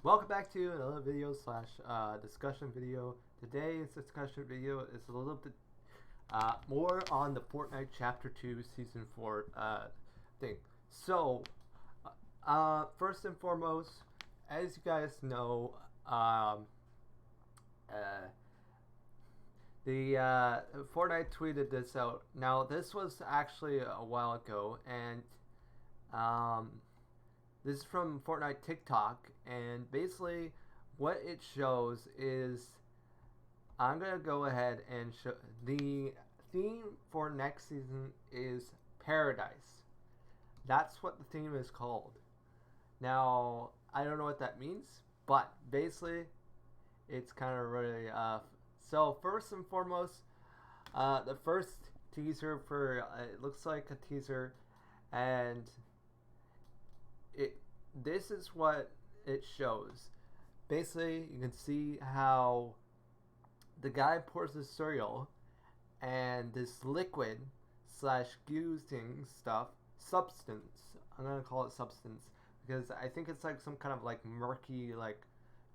Welcome back to another video slash discussion video. Today's discussion video is a little bit more on the Fortnite Chapter 2 Season 4 thing. So, first and foremost, as you guys know, the Fortnite tweeted this out. Now, this was actually a while ago, and this is from Fortnite TikTok, and basically what it shows is I'm gonna go ahead and show the theme for next season is paradise. That's what the theme is called. Now I don't know what that means, but basically it's kind of really so first and foremost, the first teaser for it looks like a teaser, and this is what it shows. Basically, you can see how the guy pours his cereal, and this liquid slash goo thing stuff, substance. I'm gonna call it substance because I think it's like some kind of like murky like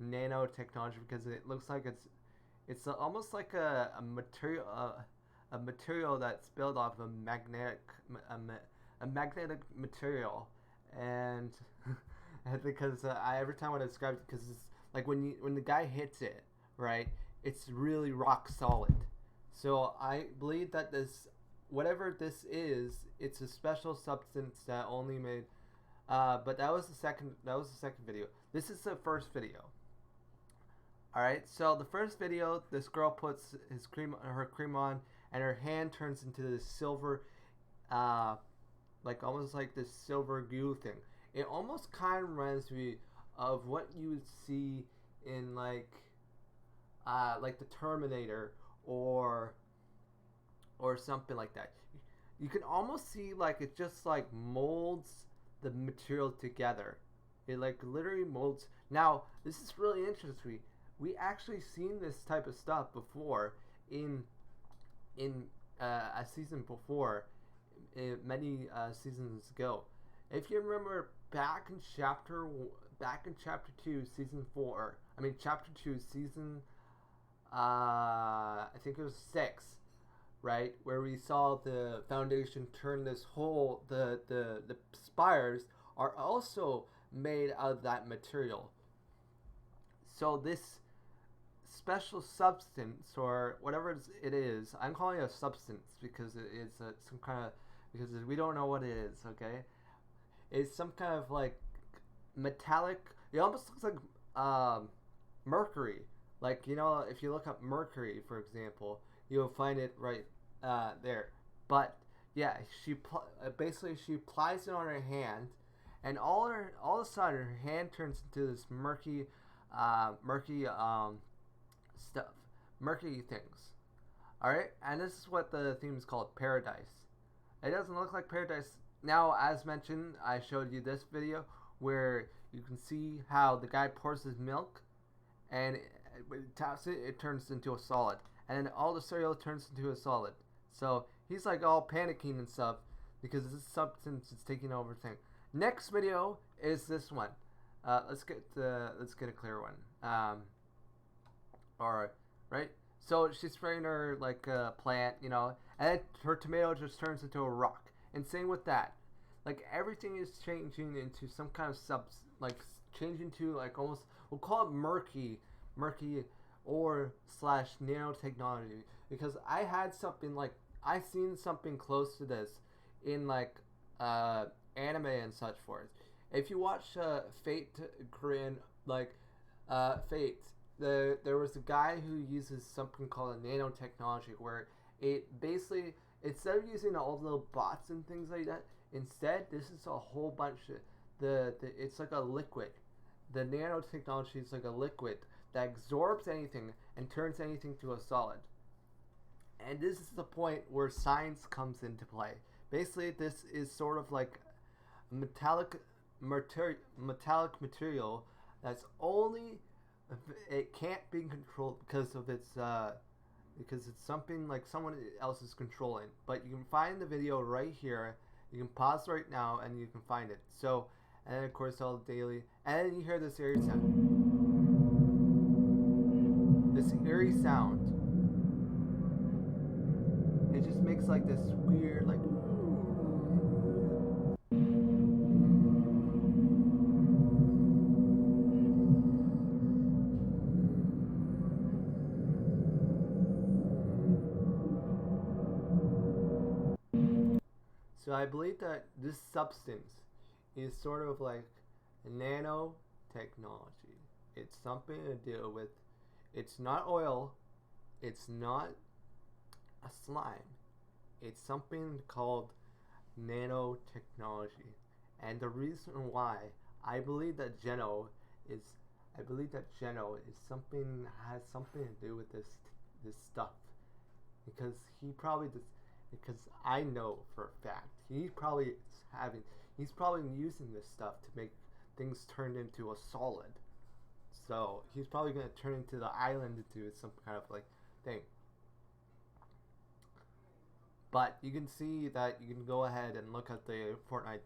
nanotechnology, because it looks like it's almost like a material that's built off of a magnetic material, and because every time when I describe it, because it's like when the guy hits it, right, it's really rock solid. So I believe that this, whatever this is, it's a special substance that only made. But that was the second. That was the second video. This is the first video. All right. So the first video, this girl puts her cream on, and her hand turns into this silver, like almost like this silver goo thing. It almost kind of reminds me of what you would see in like the Terminator or something like that. You can almost see like it just like molds the material together. It like literally molds. Now this is really interesting. We actually seen this type of stuff before in a season before, many seasons ago. If you remember back in chapter 2 season 4, I mean chapter 2 season I think it was 6, right, where we saw the Foundation turn this whole the spires are also made out of that material. So this special substance, or whatever it is, I'm calling it a substance because it is some kind of, because we don't know what it is, okay? It's some kind of like metallic. It almost looks like mercury. Like, you know, if you look up mercury, for example, you'll find it right there. But yeah, basically she applies it on her hand, and all of a sudden her hand turns into this murky stuff, murky things. All right, and this is what the theme is called, paradise. It doesn't look like paradise. Now, as mentioned, I showed you this video where you can see how the guy pours his milk, and when it taps it, it turns into a solid, and then all the cereal turns into a solid. So he's like all panicking and stuff because this substance is taking over thing. Next video is this one. Let's get a clear one. Alright, right? So she's spraying her like plant, you know, and her tomato just turns into a rock. And same with that. Like everything is changing into some kind of changing to like almost, we'll call it murky or slash nanotechnology, because I had something like, I seen something close to this in like anime and such forth. If you watch Fate Korean, like Fate, there was a guy who uses something called a nanotechnology, where it basically, instead of using all the little bots and things like that, instead this is a whole bunch of it's like a liquid. The nanotechnology is like a liquid that absorbs anything and turns anything to a solid. And this is the point where science comes into play. Basically, this is sort of like metallic material that's only, it can't be controlled because of its because it's something like someone else is controlling. But you can find the video right here. You can pause right now and you can find it. So and then of course all the daily, and then you hear this eerie sound. This eerie sound. It just makes like this weird like. So I believe that this substance is sort of like nanotechnology. It's something to do with. It's not oil. It's not a slime. It's something called nanotechnology. And the reason why I believe that is something has something to do with this stuff because he probably does because I know for a fact he's probably using this stuff to make things turn into a solid. So he's probably gonna turn into the island into some kind of like thing. But you can see that you can go ahead and look at the Fortnite,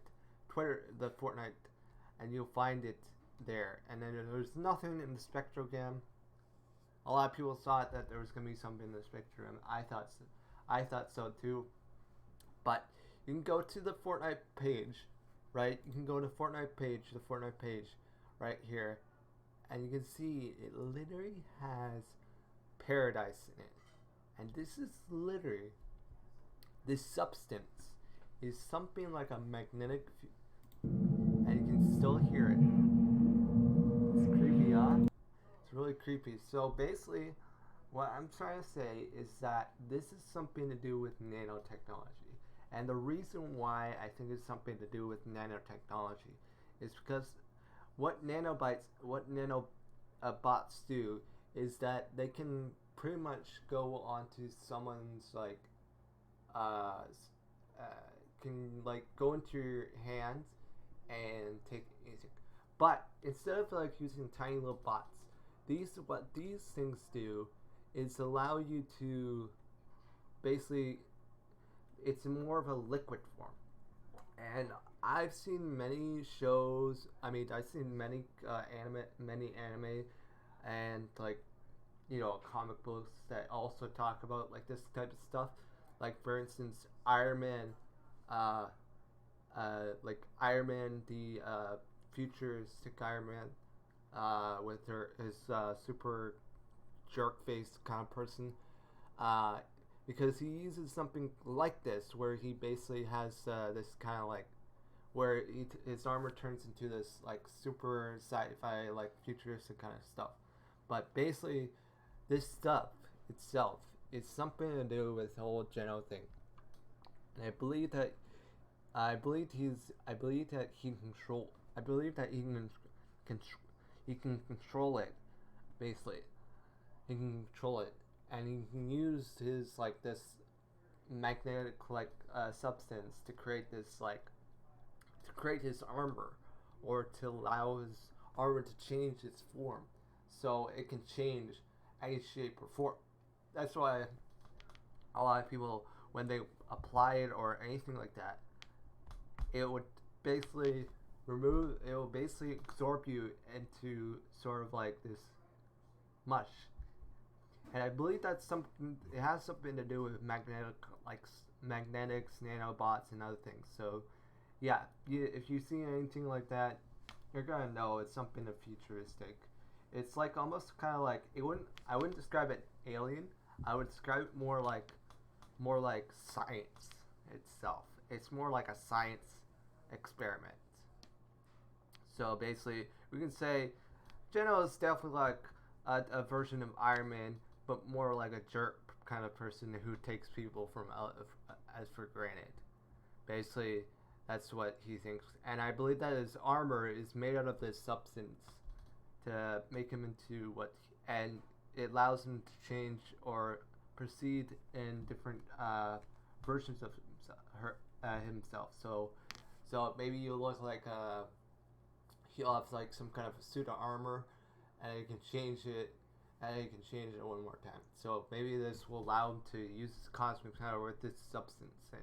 and you'll find it there. And then there's nothing in the spectrogram. A lot of people thought that there was gonna be something in the spectrum. I thought so too. But you can go to the Fortnite page, right? You can go to the Fortnite page, right here, and you can see it literally has paradise in it. And this is literally this substance is something like a magnetic, and you can still hear it. It's creepy, huh? It's really creepy. So basically, what I'm trying to say is that this is something to do with nanotechnology. And the reason why I think it's something to do with nanotechnology is because what nanobots do is that they can pretty much go onto someone's like uh, can like go into your hands and take music. But instead of like using tiny little bots, what these things do is allow you to basically it's more of a liquid form. And I've seen many shows. I mean, I've seen many anime, and like comic books that also talk about like this type of stuff. Like for instance, Iron Man, the futuristic Iron Man, with his super jerk face kind of person, because he uses something like this where he basically has this kind of like where his armor turns into this like super sci-fi like futuristic kind of stuff. But basically, this stuff itself is something to do with the whole Geno thing. And I believe that he can control it. Basically, he can control it, and he can use his like this magnetic like substance to create this like to create his armor, or to allow his armor to change its form, so it can change any shape or form. That's why a lot of people, when they apply it or anything like that, it would basically it will basically absorb you into sort of like this mush. And I believe that's something. It has something to do with magnetics, nanobots, and other things. So, yeah, if you see anything like that, you're gonna know it's something of futuristic. It's like almost kind of like I wouldn't describe it alien. I would describe it more like science itself. It's more like a science experiment. So basically, we can say Geno is definitely like a version of Iron Man, but more like a jerk kind of person who takes people from as for granted. Basically, that's what he thinks, and I believe that his armor is made out of this substance to make him into and it allows him to change or proceed in different versions of himself. So maybe you look like he'll have like some kind of suit of armor, and you can change it, one more time. So maybe this will allow him to use his cosmic power with this substance. And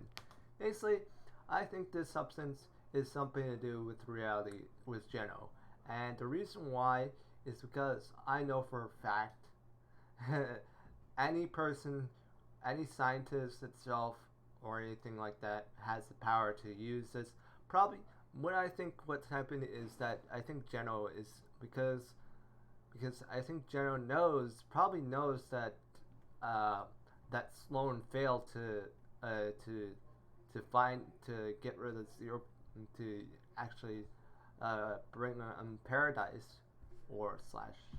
basically, I think this substance is something to do with reality with Geno. And the reason why is because I know for a fact any person, any scientist itself, or anything like that has the power to use this. Probably, what I think what's happened is that I think Geno is because I think Geno probably knows that that Sloan failed to get rid of zero to actually bring paradise or slash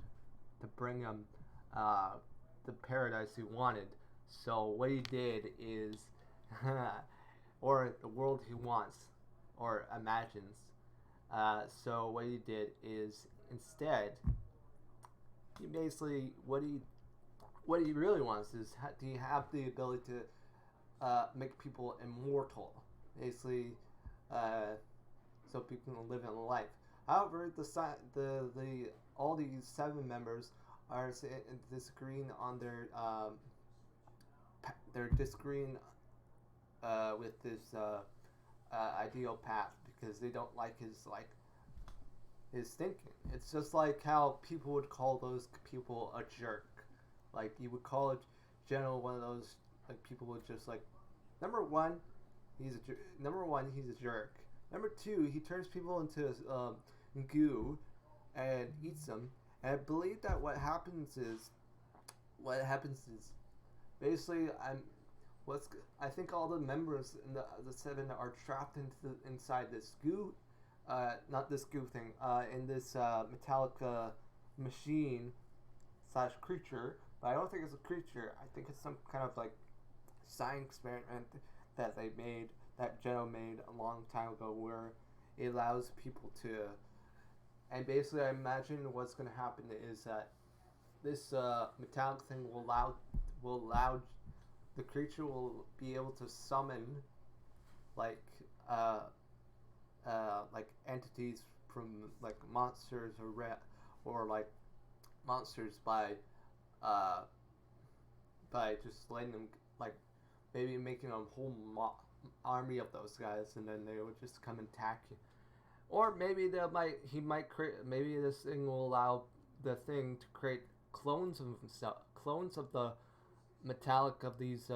to bring him the paradise he wanted. So what he did is, or the world he wants or imagines. So what he did is instead, he basically what he really wants is do you have the ability to make people immortal, basically, so people can live in life. However, the all these 7 members are disagreeing on they're disagreeing with this ideal path because they don't like his thinking. It's just like how people would call those people a jerk. Like you would call a general one of those like people would just like number one, he's a jerk. Number two, he turns people into goo and eats them. And I believe that what happens is basically I think all the members in the 7 are trapped inside this goo, not this goo thing, in this metallic machine slash creature. But I don't think it's a creature. I think it's some kind of like science experiment that Geno made a long time ago, where it allows people to. And basically, I imagine what's going to happen is that this metallic thing will allow the creature will be able to summon like like entities from like monsters or like monsters by just letting them like maybe making a whole army of those guys, and then they would just come and attack you. Or maybe he might create. Maybe this thing will allow the thing to create clones of himself, clones of the metallic of these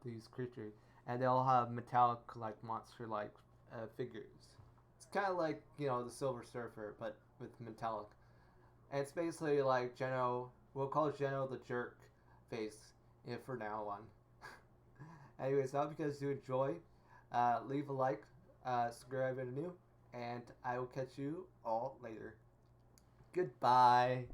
these creatures, and they'll have metallic like monster like figures. It's kind of like the Silver Surfer, but with metallic. And it's basically like Geno. We'll call Geno the jerk face for now on. Anyways, I hope you guys do enjoy. Leave a like, subscribe if you're new, and I will catch you all later. Goodbye.